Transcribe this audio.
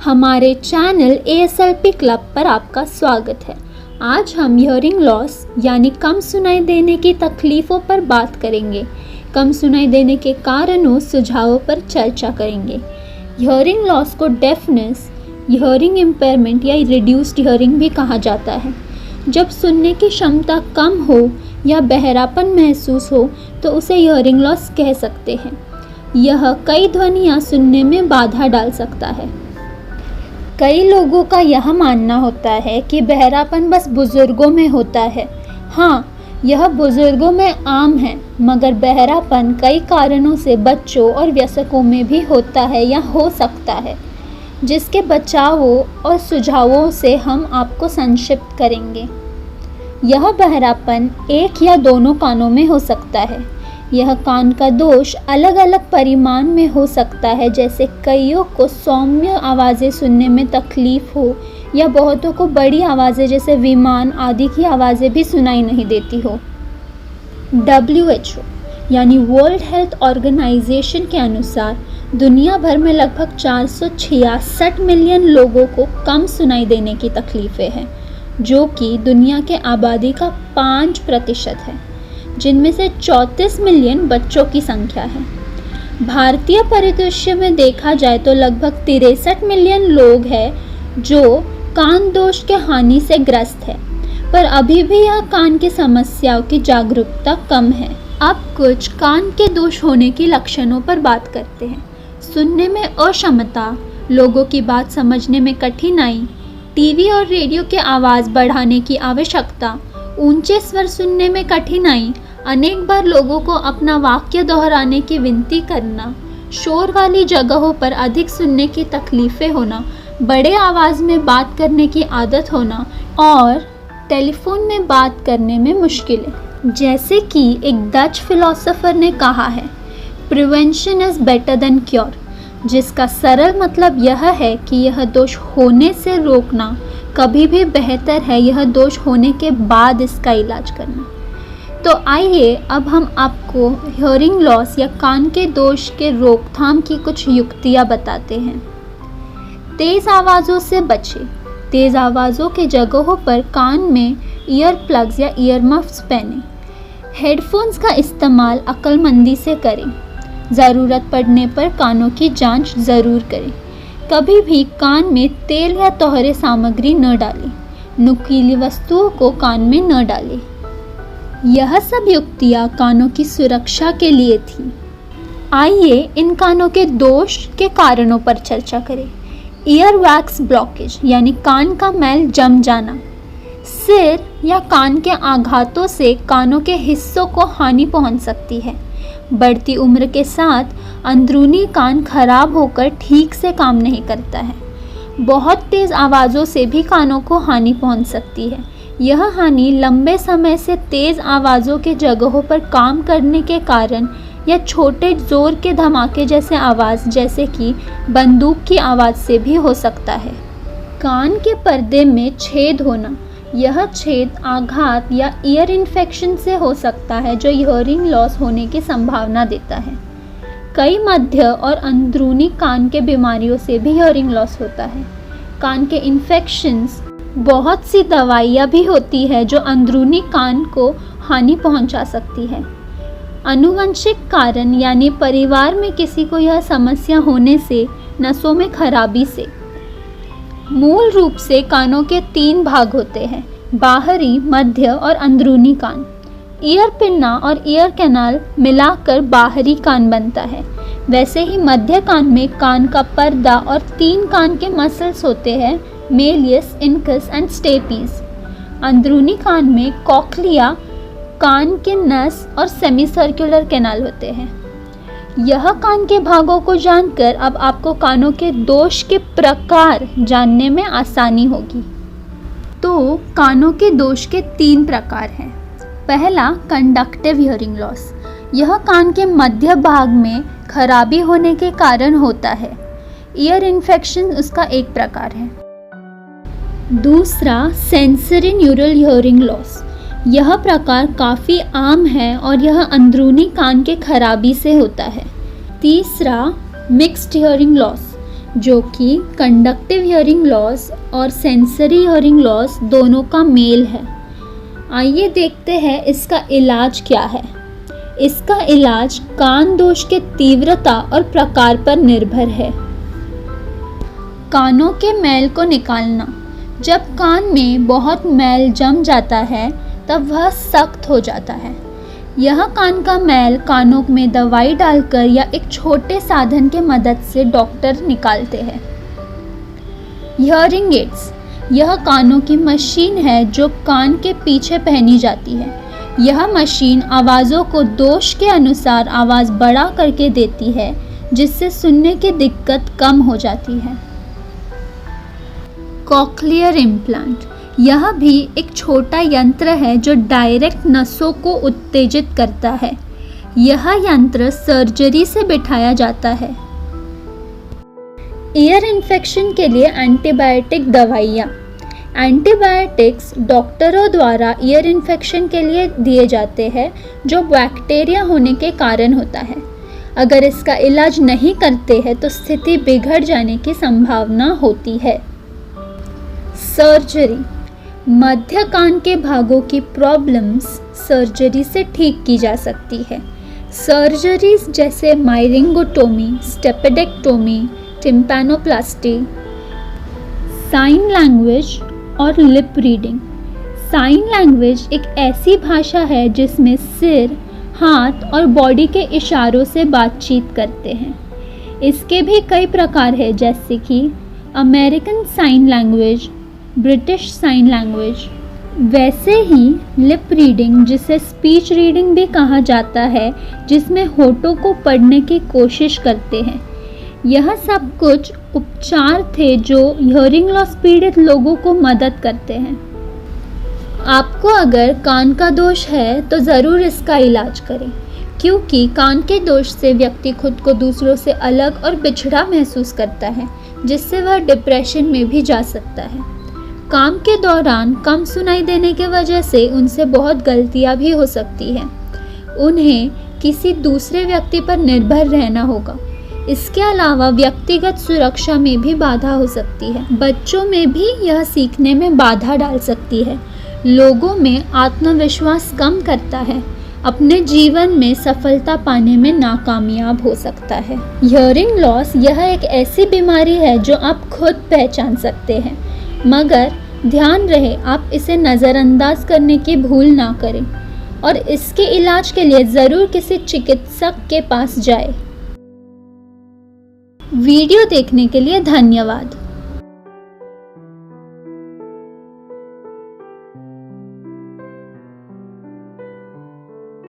हमारे channel ASLP club पर आपका स्वागत है। आज हम हियरिंग लॉस यानी कम सुनाई देने की तकलीफ़ों पर बात करेंगे। कम सुनाई देने के कारणों सुझावों पर चर्चा करेंगे। हियरिंग लॉस को डेफनेस, हियरिंग इम्पेयरमेंट या रिड्यूस्ड हियरिंग भी कहा जाता है। जब सुनने की क्षमता कम हो या बहरापन महसूस हो तो उसे हियरिंग लॉस कह सकते हैं। यह कई ध्वनियाँ सुनने में बाधा डाल सकता है। कई लोगों का यह मानना होता है कि बहरापन बस बुजुर्गों में होता है। हाँ, यह बुजुर्गों में आम है, मगर बहरापन कई कारणों से बच्चों और वयस्कों में भी होता है या हो सकता है, जिसके बचावों और सुझावों से हम आपको संक्षिप्त करेंगे। यह बहरापन एक या दोनों कानों में हो सकता है। यह कान का दोष अलग अलग परिमाण में हो सकता है, जैसे कईयों को सौम्य आवाज़ें सुनने में तकलीफ हो या बहुतों को बड़ी आवाज़ें जैसे विमान आदि की आवाज़ें भी सुनाई नहीं देती हो। WHO यानी वर्ल्ड हेल्थ ऑर्गेनाइजेशन के अनुसार दुनिया भर में लगभग 466 मिलियन लोगों को कम सुनाई देने की तकलीफ़ें हैं, जो कि दुनिया के आबादी का 5% है, जिनमें से 34 मिलियन बच्चों की संख्या है। भारतीय परिदृश्य में देखा जाए तो लगभग 63 मिलियन लोग हैं जो कान दोष के हानि से ग्रस्त है, पर अभी भी यह कान की समस्याओं की जागरूकता कम है। अब कुछ कान के दोष होने के लक्षणों पर बात करते हैं। सुनने में अक्षमता, लोगों की बात समझने में कठिनाई, टीवी और रेडियो के आवाज़ बढ़ाने की आवश्यकता, ऊंचे स्वर सुनने में कठिनाई, अनेक बार लोगों को अपना वाक्य दोहराने की विनती करना, शोर वाली जगहों पर अधिक सुनने की तकलीफ़ें होना, बड़े आवाज़ में बात करने की आदत होना और टेलीफोन में बात करने में मुश्किलें। जैसे कि एक डच फिलोसोफर ने कहा है, prevention is better than cure, जिसका सरल मतलब यह है कि यह दोष होने से रोकना कभी भी बेहतर है यह दोष होने के बाद इसका इलाज करना। तो आइए अब हम आपको हियरिंग लॉस या कान के दोष के रोकथाम की कुछ युक्तियाँ बताते हैं। तेज़ आवाज़ों से बचें। तेज़ आवाज़ों के जगहों पर कान में ईयर प्लग्स या ईयर मफ्स पहनें। हेडफोन्स का इस्तेमाल अक्लमंदी से करें। ज़रूरत पड़ने पर कानों की जांच ज़रूर करें। कभी भी कान में तेल या तोहरे सामग्री न डालें। नुकीली वस्तुओं को कान में न डालें। यह सब युक्तियाँ कानों की सुरक्षा के लिए थी। आइए इन कानों के दोष के कारणों पर चर्चा करें। ईयर वैक्स ब्लॉकेज यानी कान का मैल जम जाना। सिर या कान के आघातों से कानों के हिस्सों को हानि पहुंच सकती है। बढ़ती उम्र के साथ अंदरूनी कान खराब होकर ठीक से काम नहीं करता है। बहुत तेज़ आवाज़ों से भी कानों को हानि पहुंच सकती है। यह हानि लंबे समय से तेज़ आवाज़ों के जगहों पर काम करने के कारण या छोटे ज़ोर के धमाके जैसे आवाज़, जैसे कि बंदूक की आवाज़ से भी हो सकता है। कान के पर्दे में छेद होना। यह छेद आघात या ईयर इन्फेक्शन से हो सकता है, जो हियरिंग लॉस होने की संभावना देता है। कई मध्य और अंदरूनी कान के बीमारियों से भी हियरिंग लॉस होता है। कान के इन्फेक्शंस, बहुत सी दवाइयाँ भी होती है जो अंदरूनी कान को हानि पहुंचा सकती है। आनुवंशिक कारण यानी परिवार में किसी को यह समस्या होने से, नसों में खराबी से। मूल रूप से कानों के 3 भाग होते हैं, बाहरी, मध्य और अंदरूनी कान। ईयर पिन्ना और ईयर कैनाल मिलाकर बाहरी कान बनता है। वैसे ही मध्य कान में कान का पर्दा और 3 कान के मसल्स होते हैं, मेलियस, इनकस एंड स्टेपीज। अंदरूनी कान में कॉक्लिया, कान के नस और सेमी सर्कुलर कैनाल होते हैं। यह कान के भागों को जानकर अब आपको कानों के दोष के प्रकार जानने में आसानी होगी। तो कानों के दोष के 3 प्रकार हैं। पहला, कंडक्टिव हियरिंग लॉस। यह कान के मध्य भाग में खराबी होने के कारण होता है। ईयर इन्फेक्शन उसका एक प्रकार है। दूसरा, सेंसरी न्यूरल हियरिंग लॉस। यह प्रकार काफ़ी आम है और यह अंदरूनी कान के खराबी से होता है। तीसरा, मिक्स्ड हियरिंग लॉस। जो कि कंडक्टिव हियरिंग लॉस और सेंसरी हियरिंग लॉस दोनों का मेल है। आइए देखते हैं इसका इलाज क्या है। इसका इलाज कान दोष के तीव्रता और प्रकार पर निर्भर है। कानों के मैल को निकालना। जब कान में बहुत मैल जम जाता है तब वह सख्त हो जाता है। यह कान का मैल कानों में दवाई डालकर या एक छोटे साधन के मदद से डॉक्टर निकालते हैं। हियरिंग एड्स, यह कानों की मशीन है जो कान के पीछे पहनी जाती है। यह मशीन आवाज़ों को दोष के अनुसार आवाज़ बढ़ा करके देती है, जिससे सुनने की दिक्कत कम हो जाती है। कॉक्लियर इम्प्लांट, यह भी एक छोटा यंत्र है जो डायरेक्ट नसों को उत्तेजित करता है। यह यंत्र सर्जरी से बिठाया जाता है। ईयर इन्फेक्शन के लिए एंटीबायोटिक दवाइयाँ। एंटीबायोटिक्स डॉक्टरों द्वारा ईयर इन्फेक्शन के लिए दिए जाते हैं जो बैक्टीरिया होने के कारण होता है। अगर इसका इलाज नहीं करते हैं तो स्थिति बिगड़ जाने की संभावना होती है। सर्जरी, मध्य कान के भागों की प्रॉब्लम्स सर्जरी से ठीक की जा सकती है। सर्जरीज जैसे मायरिंगोटोमी, स्टेपेडेक्टोमी, टिम्पैनोप्लास्टी, साइन लैंग्वेज और लिप रीडिंग। साइन लैंग्वेज एक ऐसी भाषा है जिसमें सिर, हाथ और बॉडी के इशारों से बातचीत करते हैं। इसके भी कई प्रकार हैं, जैसे कि American sign language, British sign language. वैसे ही लिप रीडिंग, जिसे स्पीच रीडिंग भी कहा जाता है, जिसमें होठों को पढ़ने की कोशिश करते हैं। यह सब कुछ उपचार थे जो हियरिंग लॉस पीड़ित लोगों को मदद करते हैं। आपको अगर कान का दोष है तो ज़रूर इसका इलाज करें, क्योंकि कान के दोष से व्यक्ति खुद को दूसरों से अलग और बिछड़ा महसूस करता है, जिससे वह डिप्रेशन में भी जा सकता है। काम के दौरान कम सुनाई देने की वजह से उनसे बहुत गलतियां भी हो सकती हैं। उन्हें किसी दूसरे व्यक्ति पर निर्भर रहना होगा। इसके अलावा व्यक्तिगत सुरक्षा में भी बाधा हो सकती है। बच्चों में भी यह सीखने में बाधा डाल सकती है। लोगों में आत्मविश्वास कम करता है। अपने जीवन में सफलता पाने में नाकामयाब हो सकता है। हियरिंग लॉस यह एक ऐसी बीमारी है जो आप खुद पहचान सकते हैं, मगर ध्यान रहे आप इसे नज़रअंदाज करने की भूल ना करें और इसके इलाज के लिए ज़रूर किसी चिकित्सक के पास जाएं। वीडियो देखने के लिए धन्यवाद।